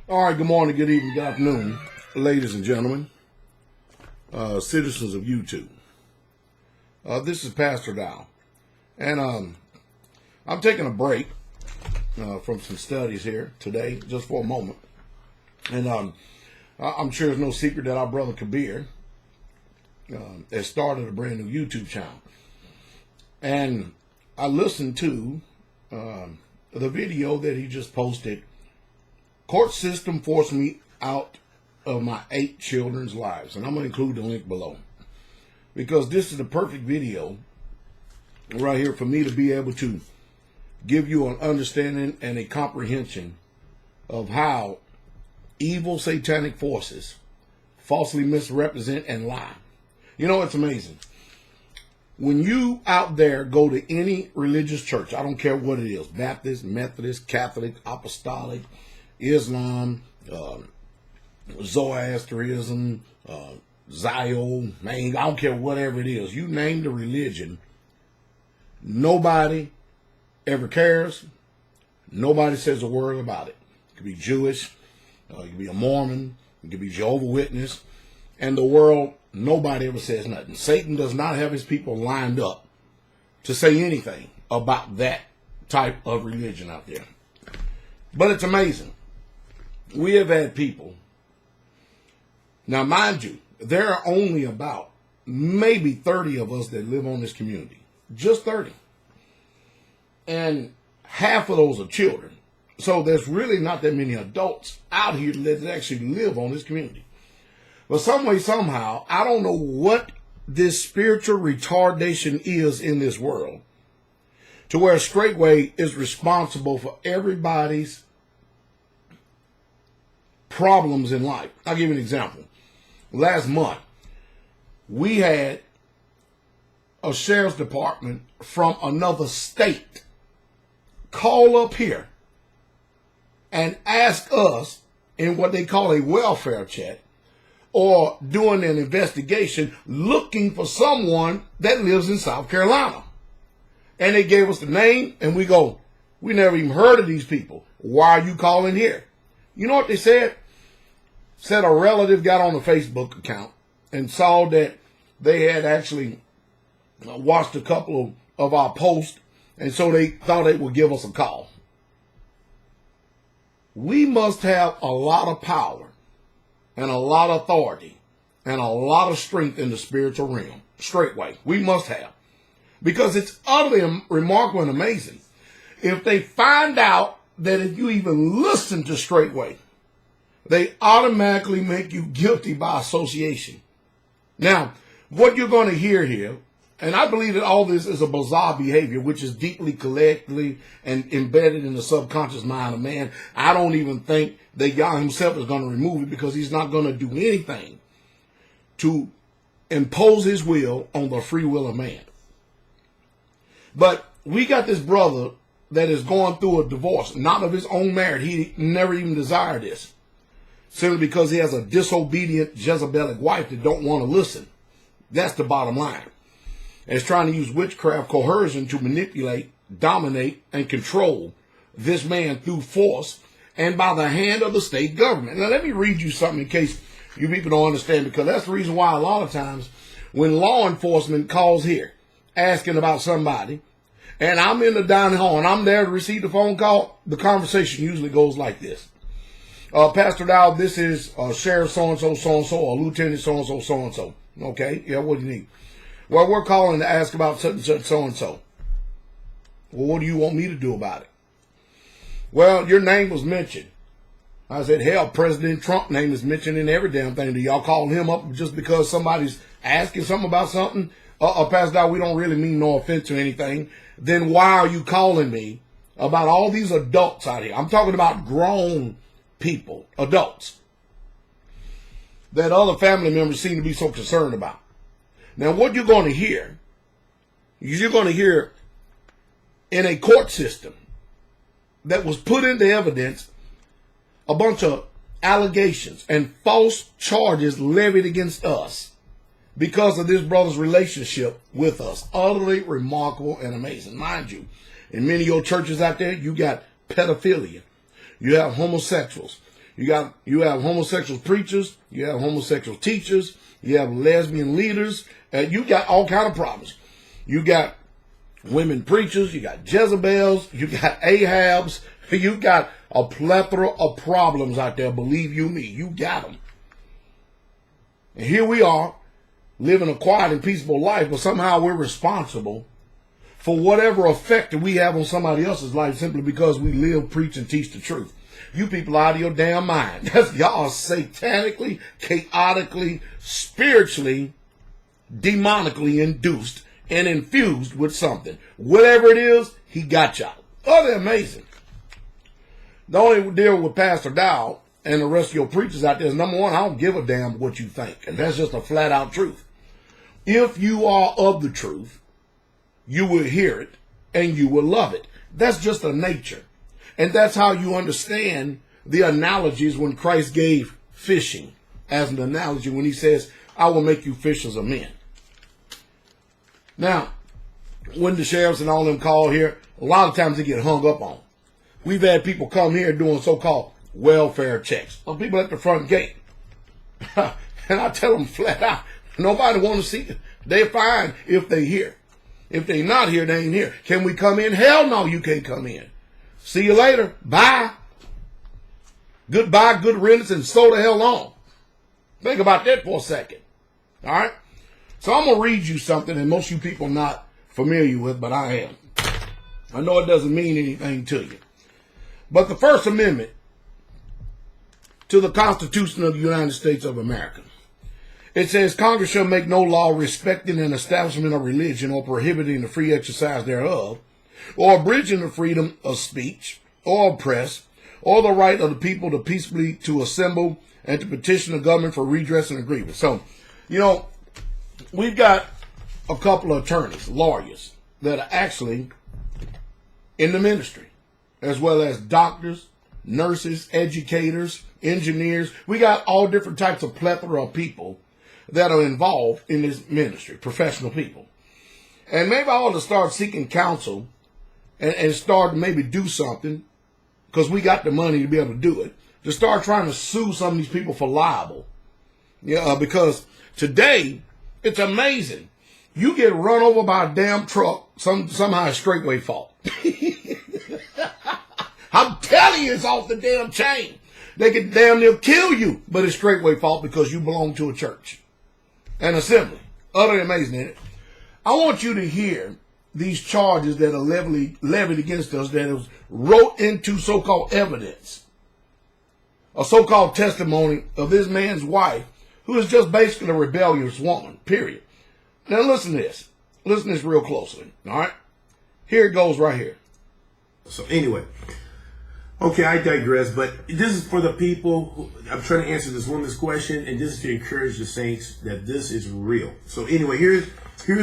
All right, good morning, good evening, good afternoon, ladies and gentlemen, citizens of YouTube. This is Pastor Dowell, and I'm taking a break from some studies here today, just for a moment. And I'm sure it's no secret that our brother Kabir has started a brand new YouTube channel. And I listened to the video that he just posted. Court system forced me out of my 8 children's lives. And I'm going to include the link below, because this is the perfect video right here for me to be able to give you an understanding and a comprehension of how evil satanic forces falsely misrepresent and lie. You know, it's amazing. When you out there go to any religious church, I don't care what it is, Baptist, Methodist, Catholic, Apostolic, Islam, Zoroastrianism, Zio, man, I don't care whatever it is. You name the religion, nobody ever cares. Nobody says a word about it. It could be Jewish, it could be a Mormon, it could be Jehovah's Witness, and the world, nobody ever says nothing. Satan does not have his people lined up to say anything about that type of religion out there. But it's amazing. We have had people, now mind you, there are only about maybe 30 of us that live on this community. Just 30. And half of those are children. So there's really not that many adults out here that actually live on this community. But some way, somehow, I don't know what this spiritual retardation is in this world, to where straightway is responsible for everybody's problems in life. I'll give you an example. Last month, we had a sheriff's department from another state call up here and ask us in what they call a welfare check, or doing an investigation looking for someone that lives in South Carolina. And they gave us the name, and we go, we never even heard of these people. Why are you calling here? You know what they said? Said a relative got on a Facebook account and saw that they had actually watched a couple of our posts, and so they thought they would give us a call. We must have a lot of power and a lot of authority and a lot of strength in the spiritual realm. Straightway. We must have. Because it's utterly remarkable and amazing. If they find out that if you even listen to straightway, they automatically make you guilty by association. Now, what you're going to hear here, and I believe that all this is a bizarre behavior, which is deeply collectively and embedded in the subconscious mind of man. I don't even think that God himself is going to remove it, because he's not going to do anything to impose his will on the free will of man. But we got this brother that is going through a divorce, not of his own marriage. He never even desired this, simply because he has a disobedient Jezebelic wife that don't want to listen. That's the bottom line. And is trying to use witchcraft coercion to manipulate, dominate, and control this man through force and by the hand of the state government. Now, let me read you something in case you people don't understand, because that's the reason why a lot of times when law enforcement calls here asking about somebody, and I'm in the dining hall and I'm there to receive the phone call, the conversation usually goes like this. Pastor Dowell, this is Sheriff so-and-so, so-and-so, or Lieutenant so-and-so, so-and-so. Okay, yeah, what do you need? Well, we're calling to ask about such and such so-and-so. Well, what do you want me to do about it? Well, your name was mentioned. I said, hell, President Trump's name is mentioned in every damn thing. Do y'all call him up just because somebody's asking something about something? Pastor Dowell, we don't really mean no offense or anything. Then why are you calling me about all these adults out here? I'm talking about grown people, adults, that other family members seem to be so concerned about. Now, what you're going to hear is you're going to hear in a court system that was put into evidence a bunch of allegations and false charges levied against us because of this brother's relationship with us. Utterly remarkable and amazing. Mind you, in many of your churches out there, you got pedophilia. You have homosexuals. You have homosexual preachers. You have homosexual teachers. You have lesbian leaders. You got all kind of problems. You got women preachers. You got Jezebels. You got Ahabs. You got a plethora of problems out there. Believe you me, you got them. And here we are, living a quiet and peaceful life, but somehow we're responsible for whatever effect that we have on somebody else's life simply because we live, preach, and teach the truth. You people are out of your damn mind. Y'all are satanically, chaotically, spiritually, demonically induced and infused with something. Whatever it is, he got y'all. Oh, they're amazing. The only deal with Pastor Dowell and the rest of your preachers out there is, number one, I don't give a damn what you think. And that's just a flat out truth. If you are of the truth, you will hear it and you will love it. That's just a nature. And that's how you understand the analogies when Christ gave fishing as an analogy when he says, I will make you fishers of men. Now, when the sheriffs and all them call here, a lot of times they get hung up on. We've had people come here doing so-called welfare checks. Well, people at the front gate. And I tell them flat out, nobody want to see it. They're fine if they here. If they not here, they ain't here. Can we come in? Hell no, you can't come in. See you later. Bye. Goodbye, good riddance, and so the hell on. Think about that for a second. All right? So I'm going to read you something that most of you people are not familiar with, but I am. I know it doesn't mean anything to you. But the First Amendment to the Constitution of the United States of America. It says, Congress shall make no law respecting an establishment of religion or prohibiting the free exercise thereof, or abridging the freedom of speech or press, or the right of the people to peaceably to assemble and to petition the government for redress and grievance. So, you know, we've got a couple of attorneys, lawyers, that are actually in the ministry, as well as doctors, nurses, educators, engineers. We got all different types of plethora of people that are involved in this ministry, professional people. And maybe I ought to start seeking counsel and start to maybe do something, because we got the money to be able to do it, to start trying to sue some of these people for libel. Yeah, because today, it's amazing. You get run over by a damn truck, somehow it's straightway fault. I'm telling you, it's off the damn chain. They could damn near kill you, but it's straightway fault because you belong to a church, an assembly. Utterly amazing, isn't it? I want you to hear these charges that are levied against us that is wrote into so-called evidence, a so-called testimony of this man's wife, who is just basically a rebellious woman, period. Now listen to this. Listen to this real closely, all right? Here it goes right here. So anyway, okay, I digress, but this is for the people who, I'm trying to answer this woman's question, and this is to encourage the saints that this is real. So anyway, here's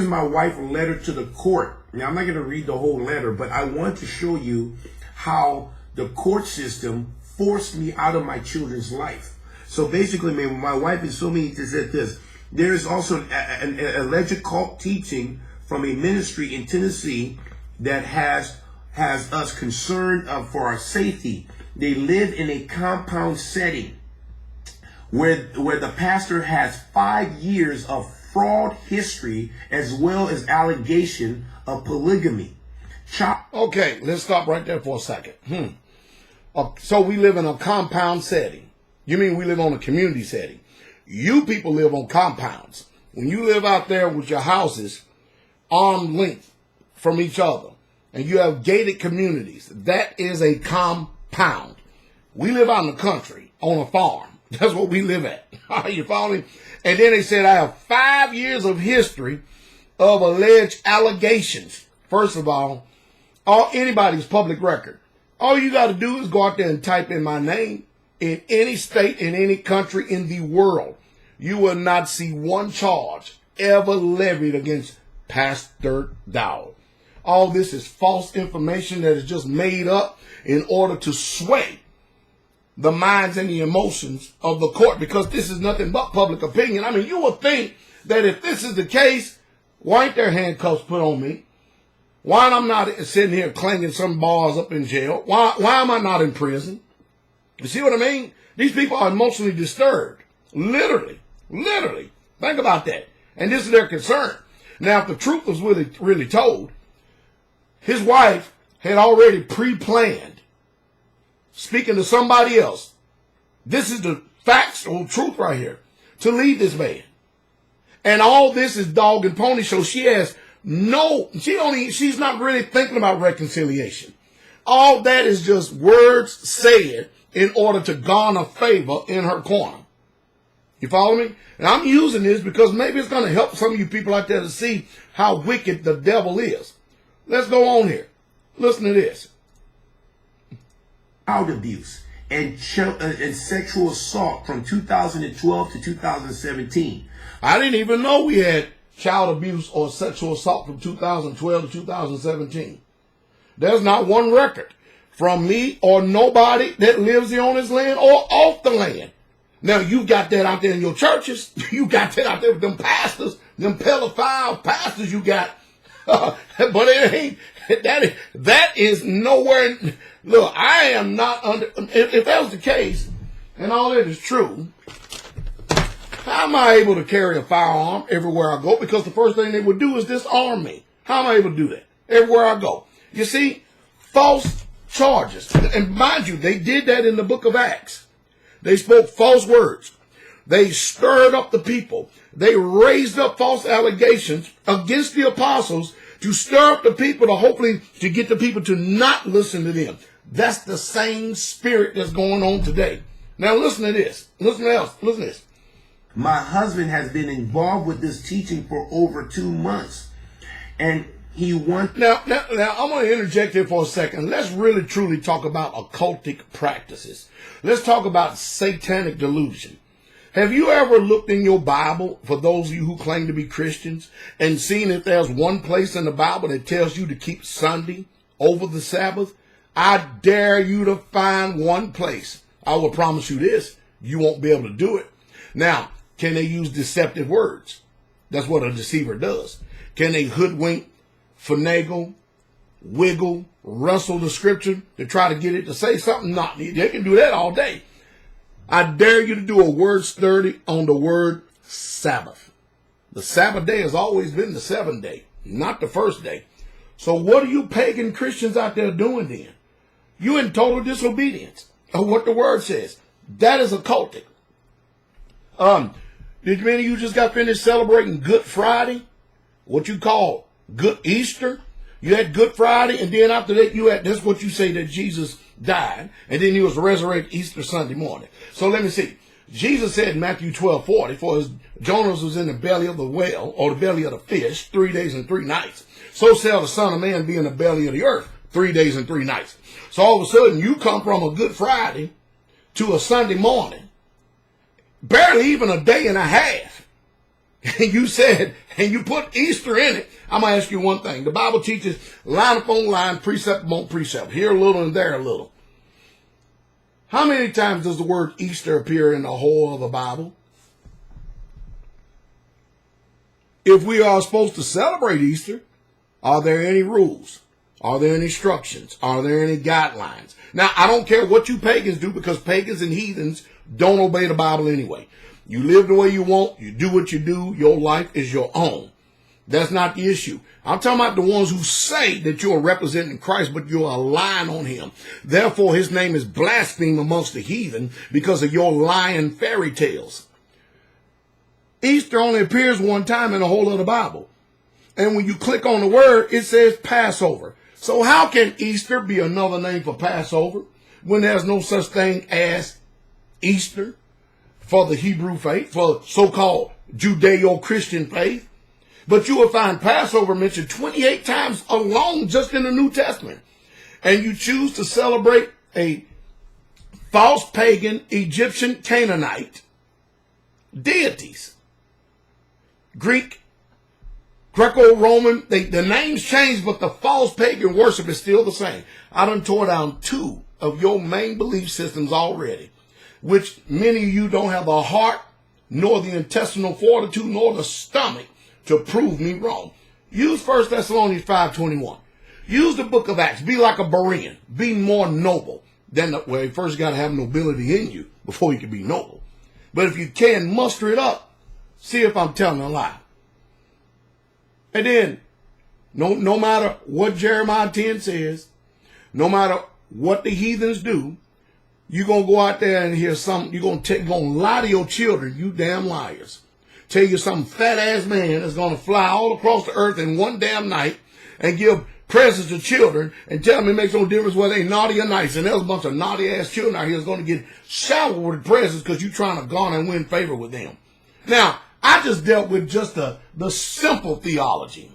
my wife's letter to the court. Now, I'm not going to read the whole letter, but I want to show you how the court system forced me out of my children's life. So basically, man, my wife is so mean to say this. There is also an alleged cult teaching from a ministry in Tennessee that has us concerned for our safety. They live in a compound setting where the pastor has 5 years of fraud history as well as allegation of polygamy. Okay, let's stop right there for a second. So we live in a compound setting. You mean we live on a community setting? You people live on compounds. When you live out there with your houses arm's length from each other, and you have gated communities, that is a compound. We live out in the country on a farm. That's what we live at. Are you following? And then they said, I have 5 years of history of alleged allegations. First of all, anybody's public record. All you got to do is go out there and type in my name in any state, in any country in the world. You will not see one charge ever levied against Pastor Dowell. All this is false information that is just made up in order to sway the minds and the emotions of the court, because this is nothing but public opinion. I mean, you would think that if this is the case, why ain't there handcuffs put on me? Why am I not sitting here clanging some bars up in jail? Why am I not in prison? You see what I mean? These people are emotionally disturbed. Literally. Literally. Think about that. And this is their concern. Now, if the truth was really told, his wife had already pre-planned speaking to somebody else. This is the facts or truth right here. To leave this man. And all this is dog and pony show. She's not really thinking about reconciliation. All that is just words said in order to garner favor in her corner. You follow me? And I'm using this because maybe it's going to help some of you people out there to see how wicked the devil is. Let's go on here. Listen to this. Child abuse and sexual assault from 2012 to 2017. I didn't even know we had child abuse or sexual assault from 2012 to 2017. There's not one record from me or nobody that lives here on this land or off the land. Now, you got that out there in your churches. You got that out there with them pastors, them pedophile pastors you got. But it ain't, that is nowhere. Look, I am not under, if that was the case, and all that is true, how am I able to carry a firearm everywhere I go? Because the first thing they would do is disarm me. How am I able to do that? Everywhere I go. You see, false charges. And mind you, they did that in the book of Acts. They spoke false words. They stirred up the people. They raised up false allegations against the apostles to stir up the people to hopefully to get the people to not listen to them. That's the same spirit that's going on today. Now listen to this. Listen to this. My husband has been involved with this teaching for over 2 months. And he wants... Now, I'm going to interject here for a second. Let's really, truly talk about occultic practices. Let's talk about satanic delusion. Have you ever looked in your Bible, for those of you who claim to be Christians, and seen if there's one place in the Bible that tells you to keep Sunday over the Sabbath? I dare you to find one place. I will promise you this, you won't be able to do it. Now, can they use deceptive words? That's what a deceiver does. Can they hoodwink, finagle, wiggle, wrestle the scripture to try to get it to say something? No, they can do that all day. I dare you to do a word study on the word Sabbath. The Sabbath day has always been the seventh day, not the first day. So what are you pagan Christians out there doing then? You in total disobedience of what the word says. That is occultic. Did many of you just got finished celebrating Good Friday? What you call Good Easter? You had Good Friday, and then after that, that's what you say that Jesus died, and then he was resurrected Easter Sunday morning. So let me see. Jesus said in Matthew 12:40, for as Jonas was in the belly of the whale, or the belly of the fish, 3 days and 3 nights, so shall the Son of Man be in the belly of the earth 3 days and 3 nights. So all of a sudden, you come from a Good Friday to a Sunday morning, barely even a day and a half. And you said, and you put Easter in it. I'm going to ask you one thing. The Bible teaches line upon line, precept upon precept, here a little and there a little. How many times does the word Easter appear in the whole of the Bible? If we are supposed to celebrate Easter, are there any rules? Are there any instructions? Are there any guidelines? Now, I don't care what you pagans do, because pagans and heathens don't obey the Bible anyway. You live the way you want. You do what you do. Your life is your own. That's not the issue. I'm talking about the ones who say that you're representing Christ, but you're a lying on him. Therefore, his name is blasphemed amongst the heathen because of your lying fairy tales. Easter only appears one time in the whole of the Bible. And when you click on the word, it says Passover. So how can Easter be another name for Passover when there's no such thing as Easter for the Hebrew faith, for so-called Judeo-Christian faith? But you will find Passover mentioned 28 times alone just in the New Testament. And you choose to celebrate a false pagan Egyptian Canaanite deities. Greek, Greco-Roman, the names change, but the false pagan worship is still the same. I done tore down 2 of your main belief systems already, which many of you don't have the heart, nor the intestinal fortitude, nor the stomach to prove me wrong. Use 1 Thessalonians 5:21. Use the book of Acts. Be like a Berean. Be more noble. Then, well, you first got to have nobility in you before you can be noble. But if you can muster it up, see if I'm telling a lie. And then, no matter what Jeremiah 10 says, no matter what the heathens do, you're going to go out there and hear something. You're going to lie to your children, you damn liars. Tell you some fat-ass man that's going to fly all across the earth in one damn night and give presents to children and tell them it makes no difference whether they naughty or nice. And there's a bunch of naughty-ass children out here that's going to get showered with presents because you're trying to garner and win favor with them. Now, I just dealt with just the simple theology.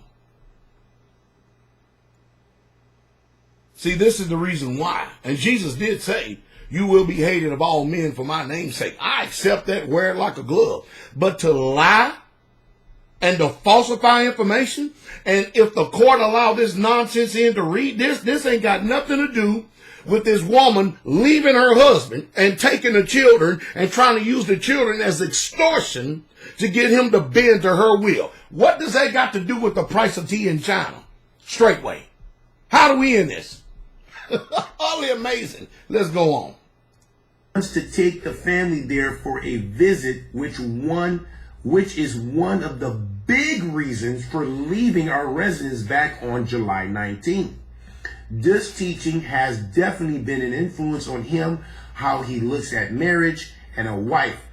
See, this is the reason why. And Jesus did say, you will be hated of all men for my name's sake. I accept that, wear it like a glove. But to lie and to falsify information, and if the court allow this nonsense in to read this ain't got nothing to do with this woman leaving her husband and taking the children and trying to use the children as extortion to get him to bend to her will. What does that got to do with the price of tea in China? Straightway. How do we end this? Only amazing. Let's go on. Wants to take the family there for a visit, which is one of the big reasons for leaving our residence back on July 19th. This teaching has definitely been an influence on him, how he looks at marriage and a wife,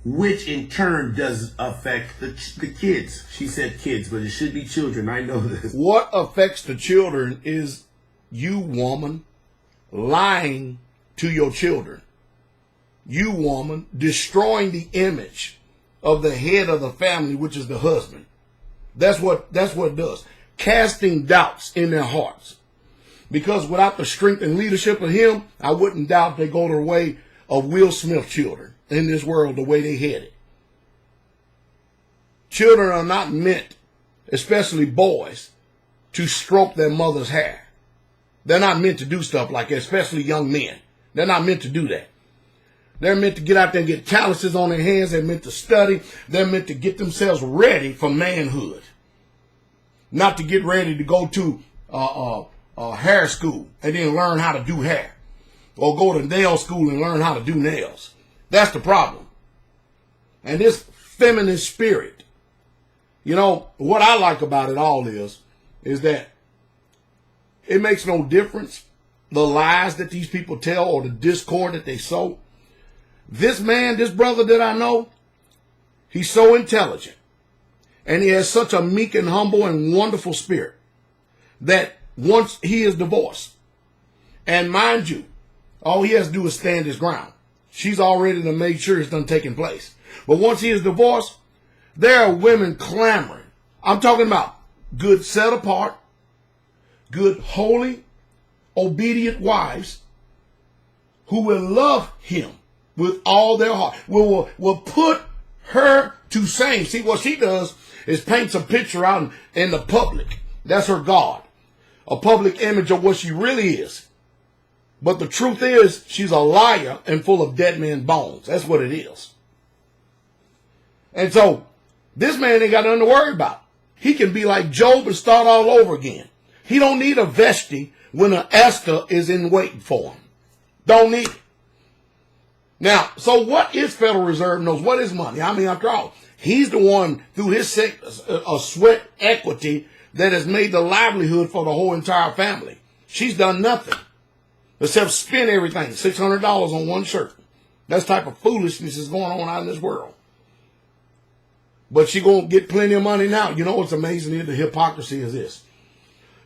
which in turn does affect the kids. She said kids, but it should be children. I know this. What affects the children is you, woman, lying to your children. You, woman, destroying the image of the head of the family, which is the husband. That's what it does. Casting doubts in their hearts. Because without the strength and leadership of him, I wouldn't doubt they go the way of Will Smith children in this world, the way they headed. Children are not meant, especially boys, to stroke their mother's hair. They're not meant to do stuff like that, especially young men. They're not meant to do that. They're meant to get out there and get calluses on their hands. They're meant to study. They're meant to get themselves ready for manhood. Not to get ready to go to hair school and then learn how to do hair. Or go to nail school and learn how to do nails. That's the problem. And this feminine spirit, you know, what I like about it all is that it makes no difference the lies that these people tell or the discord that they sow. This man, this brother that I know, he's so intelligent. And he has such a meek and humble and wonderful spirit that once he is divorced, and mind you, all he has to do is stand his ground. She's already done made sure it's done taken place. But once he is divorced, there are women clamoring. I'm talking about good set apart, good holy, obedient wives who will love him with all their heart, will put her to shame. See, what she does is paints a picture out in the public. That's her God. A public image of what she really is. But the truth is, she's a liar and full of dead men's bones. That's what it is. And so, this man ain't got nothing to worry about. He can be like Job and start all over again. He don't need a Vashti when an Esther is in waiting for him. Don't need it. Now, so what is Federal Reserve knows? What is money? I mean, after all, he's the one through his sweat equity that has made the livelihood for the whole entire family. She's done nothing except spend everything, $600 on one shirt. That type of foolishness is going on out in this world. But she gonna get plenty of money now. You know what's amazing is the hypocrisy is this.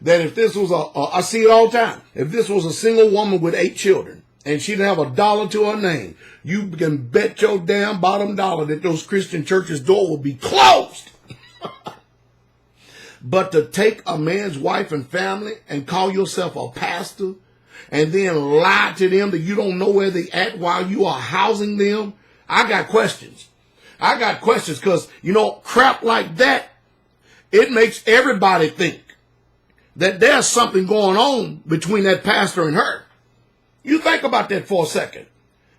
That if this was I see it all the time. If this was a single woman with 8 children, and she didn't have a dollar to her name, you can bet your damn bottom dollar that those Christian churches' door will be closed. But to take a man's wife and family and call yourself a pastor and then lie to them that you don't know where they at while you are housing them, I got questions. I got questions because, you know, crap like that, it makes everybody think that there's something going on between that pastor and her. You think about that for a second.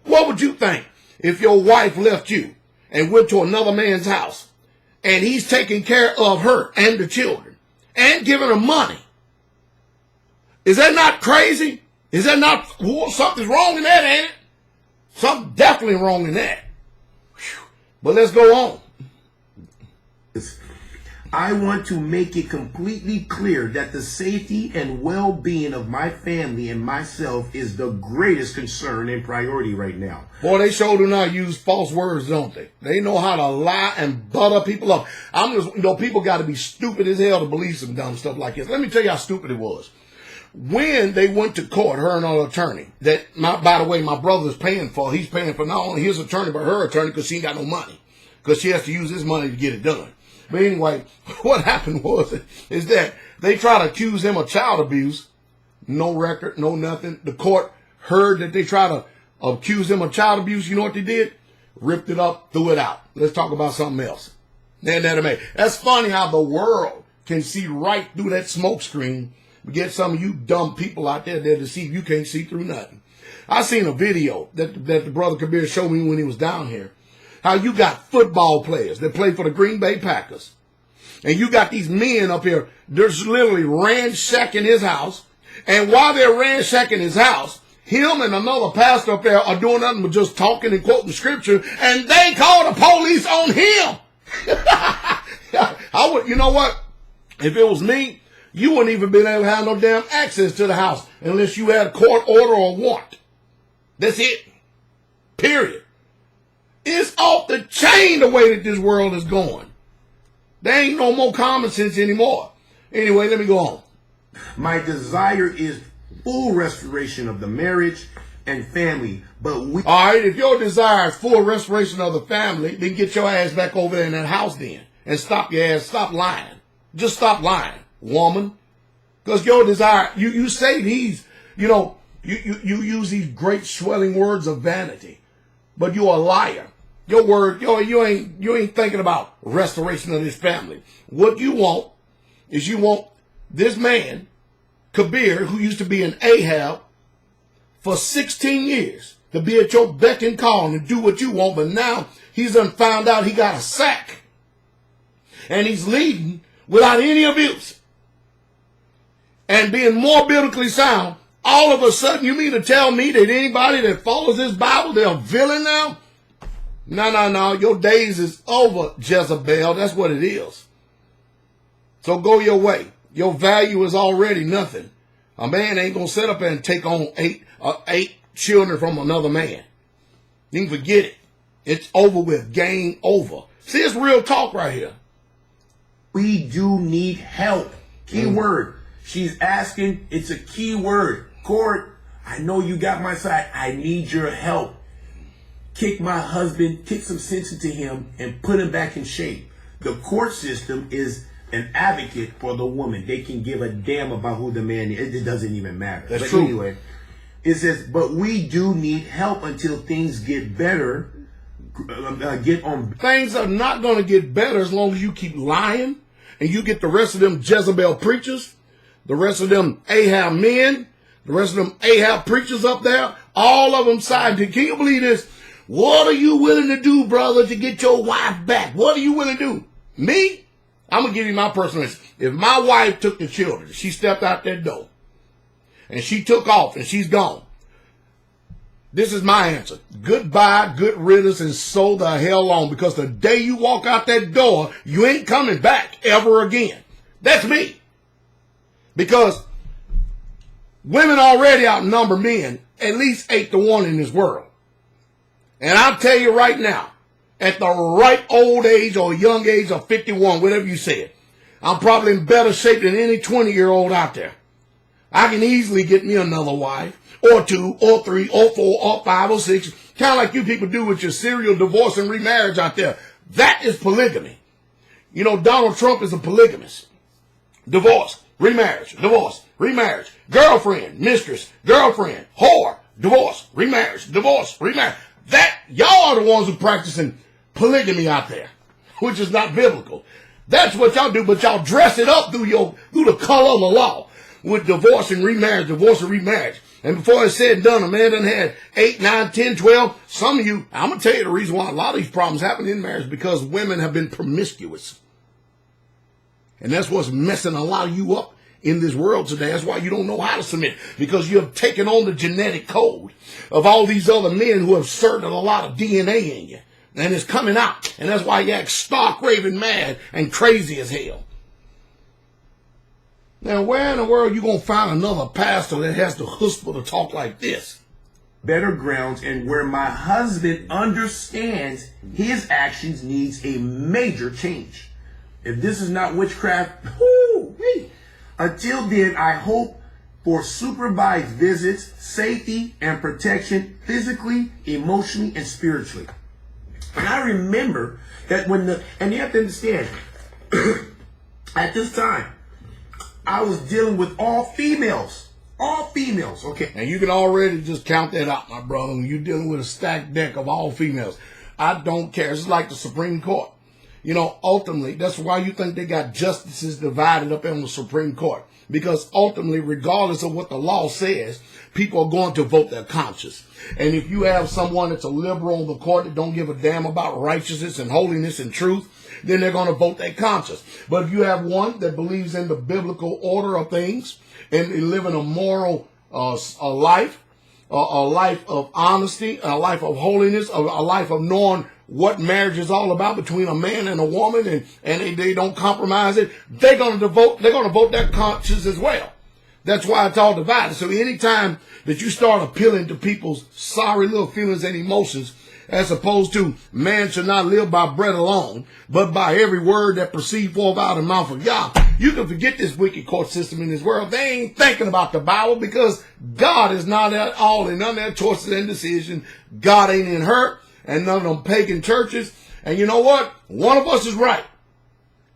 What would you think if your wife left you and went to another man's house and he's taking care of her and the children and giving her money? Is that not crazy? Is that not, something's wrong in that, ain't it? Something definitely wrong in that. Whew. But let's go on. I want to make it completely clear that the safety and well-being of my family and myself is the greatest concern and priority right now. Boy, they sure do not use false words, don't they? They know how to lie and butter people up. People got to be stupid as hell to believe some dumb stuff like this. Let me tell you how stupid it was. When they went to court, her and her attorney, by the way, my brother's paying for, he's paying for not only his attorney, but her attorney, because she ain't got no money. Because she has to use his money to get it done. But anyway, what happened is that they tried to accuse him of child abuse. No record, no nothing. The court heard that they tried to accuse him of child abuse. You know what they did? Ripped it up, threw it out. Let's talk about something else. That's funny how the world can see right through that smoke screen. Get some of you dumb people out there that deceive. You can't see through nothing. I seen a video that the brother Kabir showed me when he was down here. How you got football players that play for the Green Bay Packers. And you got these men up here, they're literally ransacking his house. And while they're ransacking his house, him and another pastor up there are doing nothing but just talking and quoting scripture. And they call the police on him. You know what? If it was me, you wouldn't even been able to have no damn access to the house unless you had a court order or warrant. That's it. Period. It's off the chain the way that this world is going. There ain't no more common sense anymore. Anyway, let me go on. My desire is full restoration of the marriage and family, but all right, if your desire is full restoration of the family, then get your ass back over there in that house then. And stop lying. Just stop lying, woman. Because your desire, you say these, you use these great swelling words of vanity, but you're a liar. Your word, you ain't thinking about restoration of this family. What you want is this man, Kabir, who used to be an Ahab for 16 years, to be at your beck and call and do what you want, but now he's done found out he got a sack. And he's leading without any abuse. And being more biblically sound, all of a sudden you mean to tell me that anybody that follows this Bible, they're a villain now? No. Your days is over, Jezebel. That's what it is. So go your way. Your value is already nothing. A man ain't going to sit up there and take on eight children from another man. You can forget it. It's over with. Game over. See, it's real talk right here. We do need help. Key word. She's asking. It's a key word. Court, I know you got my side. I need your help. Kick my husband, kick some sense into him, and put him back in shape. The court system is an advocate for the woman. They can give a damn about who the man is. It doesn't even matter. That's true. Anyway, it says, but we do need help until things get better. Things are not going to get better as long as you keep lying and you get the rest of them Jezebel preachers, the rest of them Ahab men, the rest of them Ahab preachers up there, all of them siding. Can you believe this? What are you willing to do, brother, to get your wife back? What are you willing to do? Me? I'm going to give you my personal answer. If my wife took the children, she stepped out that door, and she took off, and she's gone, this is my answer. Goodbye, good riddance, and so the hell on, because the day you walk out that door, you ain't coming back ever again. That's me. Because women already outnumber men at least 8-1 in this world. And I'll tell you right now, at the right old age or young age of 51, whatever you said, I'm probably in better shape than any 20-year-old out there. I can easily get me another wife, or 2, or 3, or 4, or 5, or 6, kind of like you people do with your serial divorce and remarriage out there. That is polygamy. You know, Donald Trump is a polygamist. Divorce, remarriage, girlfriend, mistress, girlfriend, whore, divorce, remarriage. That, y'all are the ones who practicing polygamy out there, which is not biblical. That's what y'all do, but y'all dress it up through the color of the law with divorce and remarriage. And before it's said and done, a man done had 8, 9, 10, 12. Some of you, I'm going to tell you the reason why a lot of these problems happen in marriage, because women have been promiscuous. And that's what's messing a lot of you up in this world today. That's why you don't know how to submit, because you have taken on the genetic code of all these other men who have inserted a lot of DNA in you. And it's coming out. And that's why you act stark, raving mad and crazy as hell. Now, where in the world are you going to find another pastor that has the chutzpah to talk like this? Better grounds, and where my husband understands his actions needs a major change. If this is not witchcraft, until then, I hope for supervised visits, safety, and protection physically, emotionally, and spiritually. And I remember that and you have to understand, at this time, I was dealing with all females, okay? And you can already just count that out, my brother. When you're dealing with a stacked deck of all females, I don't care. It's like the Supreme Court. You know, ultimately, that's why you think they got justices divided up on the Supreme Court. Because ultimately, regardless of what the law says, people are going to vote their conscience. And if you have someone that's a liberal on the court that don't give a damn about righteousness and holiness and truth, then they're going to vote their conscience. But if you have one that believes in the biblical order of things and living a moral life of honesty, a life of holiness, a life of knowing what marriage is all about between a man and a woman, and they don't compromise it, they're going to vote their conscience as well. That's why it's all divided. So anytime that you start appealing to people's sorry little feelings and emotions, as opposed to man should not live by bread alone, but by every word that proceeds forth out of the mouth of Yah, you can forget this wicked court system in this world. They ain't thinking about the Bible, because God is not at all in none of their choices and decisions. God ain't in her and none of them pagan churches. And you know what? One of us is right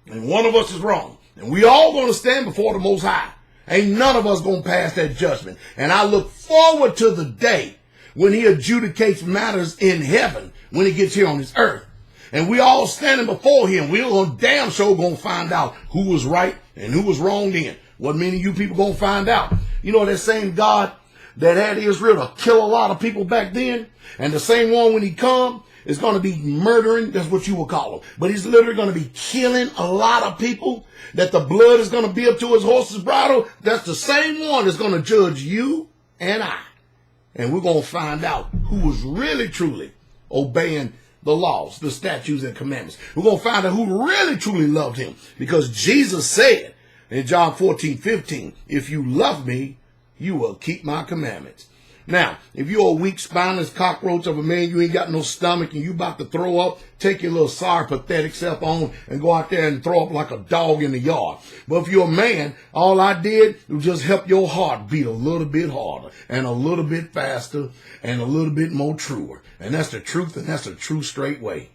and one of us is wrong. And we all going to stand before the Most High. Ain't none of us going to pass that judgment. And I look forward to the day when he adjudicates matters in heaven, when he gets here on this earth. And we all standing before him. We're going damn sure going to find out who was right and who was wrong then. What many of you people going to find out? You know, that same God that had Israel to kill a lot of people back then, and the same one when he come is going to be murdering, that's what you will call him. But he's literally going to be killing a lot of people, that the blood is going to be up to his horse's bridle. That's the same one that's going to judge you and I. And we're going to find out who was really, truly obeying the laws, the statutes, and commandments. We're going to find out who really, truly loved him. Because Jesus said in John 14:15, if you love me, you will keep my commandments. Now, if you're a weak, spineless cockroach of a man, you ain't got no stomach, and you about to throw up, take your little sorry, pathetic self on and go out there and throw up like a dog in the yard. But if you're a man, all I did was just help your heart beat a little bit harder and a little bit faster and a little bit more truer. And that's the truth, and that's the true straight way.